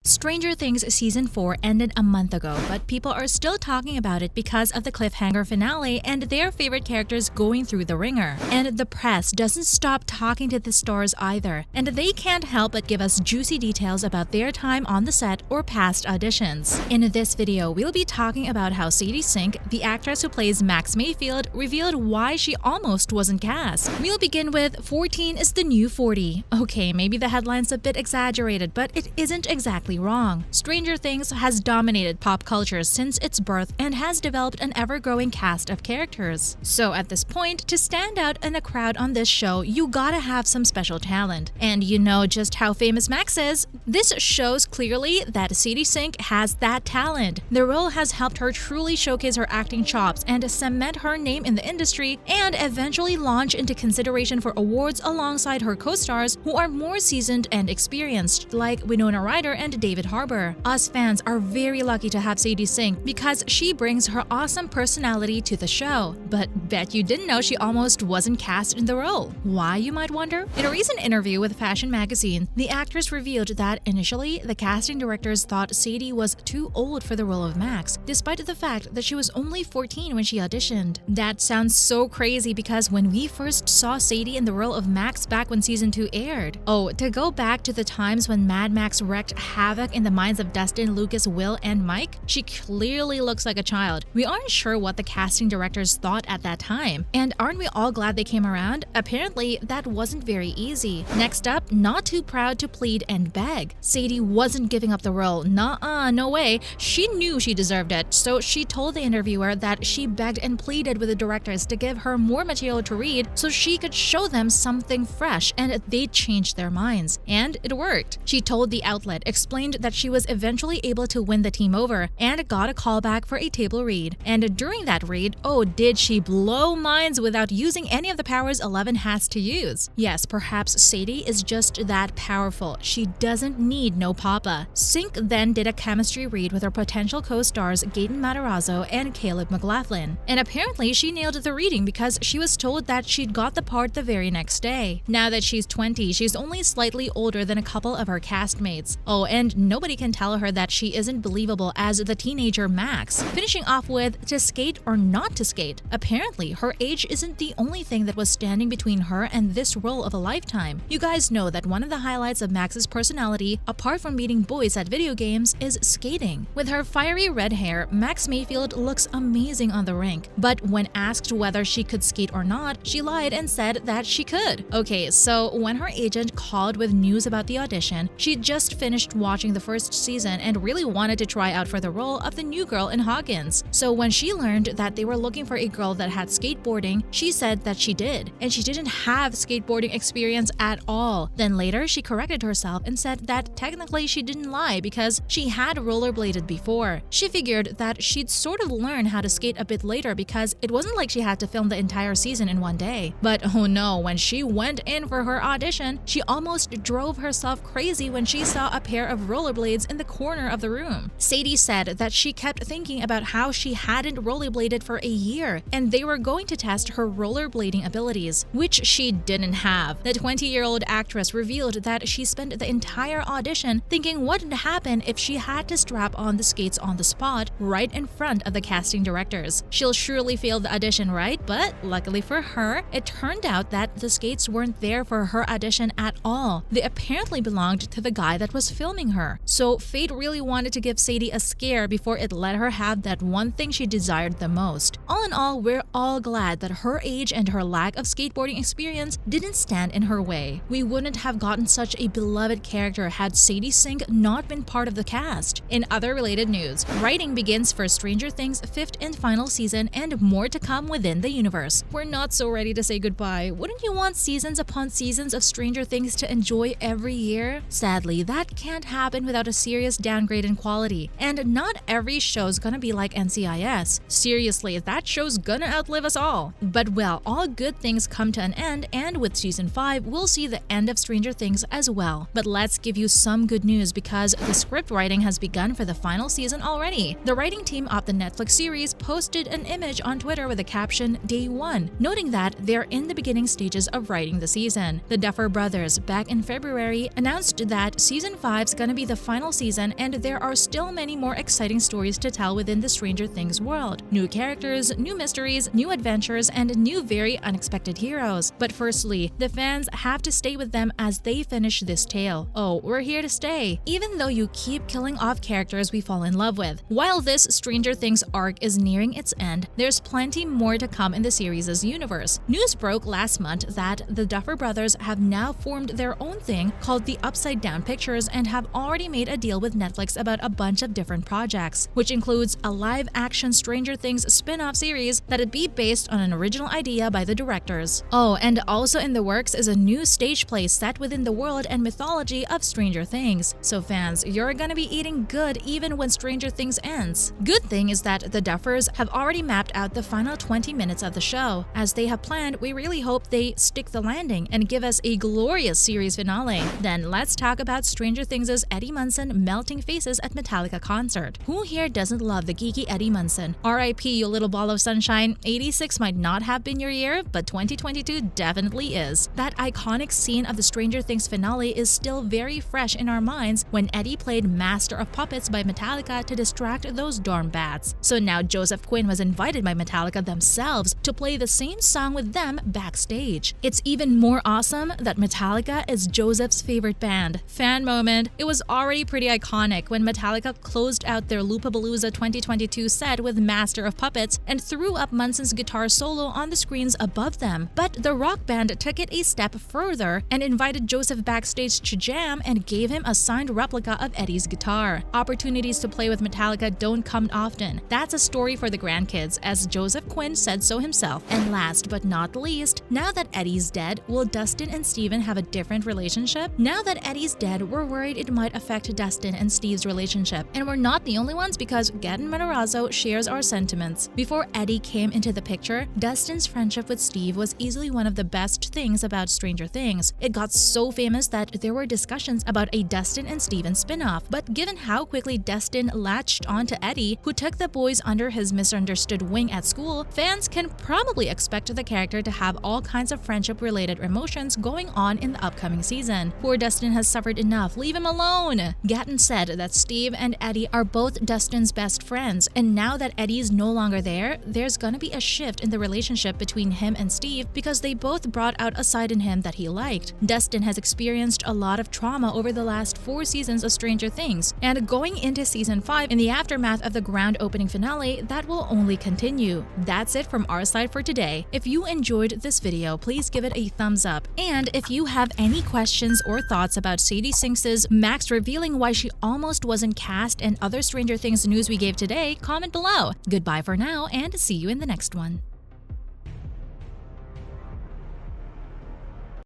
Stranger Things Season 4 ended a month ago, but people are still talking about it because of the cliffhanger finale and their favorite characters going through the ringer. And the press doesn't stop talking to the stars either, and they can't help but give us juicy details about their time on the set or past auditions. In this video, we'll be talking about how Sadie Sink, the actress who plays Max Mayfield, revealed why she almost wasn't cast. We'll begin with 14 is the new 40. Okay, maybe the headline's a bit exaggerated, but it isn't exactly wrong. Stranger Things has dominated pop culture since its birth and has developed an ever-growing cast of characters. So at this point, to stand out in a crowd on this show, you gotta have some special talent. And you know just how famous Max is. This shows clearly that Sadie Sink has that talent. The role has helped her truly showcase her acting chops and cement her name in the industry and eventually launch into consideration for awards alongside her co-stars who are more seasoned and experienced, like Winona Ryder and David Harbour. Us fans are very lucky to have Sadie Sink because she brings her awesome personality to the show. But bet you didn't know she almost wasn't cast in the role. Why, you might wonder? In a recent interview with Fashion Magazine, the actress revealed that initially the casting directors thought Sadie was too old for the role of Max, despite the fact that she was only 14 when she auditioned. That sounds so crazy because when we first saw Sadie in the role of Max back when season 2 aired. Oh, to go back to the times when Mad Max wreaked havoc in the minds of Dustin, Lucas, Will, and Mike, she clearly looks like a child. We aren't sure what the casting directors thought at that time. And aren't we all glad they came around? Apparently, that wasn't very easy. Next up, not too proud to plead and beg. Sadie wasn't giving up the role. Nuh-uh, no way. She knew she deserved it, so she told the interviewer that she begged and pleaded with the directors to give her more material to read so she could show them something fresh, and they changed their minds. And it worked. She told the outlet, explained that she was eventually able to win the team over and got a callback for a table read. And during that read, oh, did she blow minds without using any of the powers 11 has to use. Yes, perhaps Sadie is just that powerful. She doesn't need no papa. Sink then did a chemistry read with her potential co-stars Gaten Matarazzo and Caleb McLaughlin. And apparently she nailed the reading because she was told that she'd got the part the very next day. Now that she's 20, she's only slightly older than a couple of her castmates. Oh, and nobody can tell her that she isn't believable as the teenager Max. Finishing off with to skate or not to skate. Apparently, her age isn't the only thing that was standing between her and this role of a lifetime. You guys know that one of the highlights of Max's personality, apart from meeting boys at video games, is skating. With her fiery red hair, Max Mayfield looks amazing on the rink. But when asked whether she could skate or not, she lied and said that she could. Okay, so when her agent called with news about the audition, she just finished watching the first season and really wanted to try out for the role of the new girl in Hawkins. So when she learned that they were looking for a girl that had skateboarding, she said that she did, and she didn't have skateboarding experience at all. Then later, she corrected herself and said that technically she didn't lie because she had rollerbladed before. She figured that she'd sort of learn how to skate a bit later because it wasn't like she had to film the entire season in one day. But oh no, when she went in for her audition, she almost drove herself crazy when she saw a pair of rollerblades in the corner of the room. Sadie said that she kept thinking about how she hadn't rollerbladed for a year and they were going to test her rollerblading abilities, which she didn't have. The 20-year-old actress revealed that she spent the entire audition thinking what would happen if she had to strap on the skates on the spot right in front of the casting directors. She'll surely fail the audition, right? But luckily for her, it turned out that the skates weren't there for her audition at all. They apparently belonged to the guy that was filming her. So fate really wanted to give Sadie a scare before it let her have that one thing she desired the most. All in all, we're all glad that her age and her lack of skateboarding experience didn't stand in her way. We wouldn't have gotten such a beloved character had Sadie Sink not been part of the cast. In other related news, writing begins for Stranger Things' 5th and final season and more to come within the universe. We're not so ready to say goodbye. Wouldn't you want seasons upon seasons of Stranger Things to enjoy every year? Sadly, that can't happen without a serious downgrade in quality. And not every show's gonna be like NCIS. Seriously, that show's gonna outlive us all. But well, all good things come to an end, and with season 5, we'll see the end of Stranger Things as well. But let's give you some good news because the script writing has begun for the final season already. The writing team of the Netflix series posted an image on Twitter with the caption "Day 1, noting that they're in the beginning stages of writing the season. The Duffer brothers, back in February, announced that season 5's gonna gonna be the final season, and there are still many more exciting stories to tell within the Stranger Things world. New characters, new mysteries, new adventures, and new very unexpected heroes. But firstly, the fans have to stay with them as they finish this tale. Oh, we're here to stay, even though you keep killing off characters we fall in love with. While this Stranger Things arc is nearing its end, there's plenty more to come in the series' universe. News broke last month that the Duffer Brothers have now formed their own thing called the Upside Down Pictures and have already made a deal with Netflix about a bunch of different projects, which includes a live-action Stranger Things spin-off series that'd be based on an original idea by the directors. Oh, and also in the works is a new stage play set within the world and mythology of Stranger Things. So fans, you're gonna be eating good even when Stranger Things ends. Good thing is that the Duffers have already mapped out the final 20 minutes of the show. As they have planned, we really hope they stick the landing and give us a glorious series finale. Then let's talk about Stranger Things' Eddie Munson melting faces at Metallica concert. Who here doesn't love the geeky Eddie Munson? R.I.P. you little ball of sunshine. 86 might not have been your year, but 2022 definitely is. That iconic scene of the Stranger Things finale is still very fresh in our minds when Eddie played Master of Puppets by Metallica to distract those dorm bats. So now Joseph Quinn was invited by Metallica themselves to play the same song with them backstage. It's even more awesome that Metallica is Joseph's favorite band. Fan moment. It was already pretty iconic when Metallica closed out their Loopapalooza 2022 set with Master of Puppets and threw up Munson's guitar solo on the screens above them. But the rock band took it a step further and invited Joseph backstage to jam and gave him a signed replica of Eddie's guitar. Opportunities to play with Metallica don't come often. That's a story for the grandkids, as Joseph Quinn said so himself. And last but not least, now that Eddie's dead, will Dustin and Steven have a different relationship? Now that Eddie's dead, we're worried it might affect Dustin and Steve's relationship. And we're not the only ones, because Gaten Matarazzo shares our sentiments. Before Eddie came into the picture, Dustin's friendship with Steve was easily one of the best things about Stranger Things. It got so famous that there were discussions about a Dustin and Steven spin-off. But given how quickly Dustin latched onto Eddie, who took the boys under his misunderstood wing at school, fans can probably expect the character to have all kinds of friendship-related emotions going on in the upcoming season. Poor Dustin has suffered enough, leave him alone! Gaten said that Steve and Eddie are both Dustin's best friends, and now that Eddie's no longer there, there's gonna be a shift in the relationship between him and Steve because they both brought out a side in him that he liked. Dustin has experienced a lot of trauma over the last 4 seasons of Stranger Things, and going into season 5 in the aftermath of the grand opening finale, that will only continue. That's it from our side for today. If you enjoyed this video, please give it a thumbs up. And if you have any questions or thoughts about Sadie Sinks' Max revealing why she almost wasn't cast and other Stranger Things news we gave today, comment below. Goodbye for now, and see you in the next one.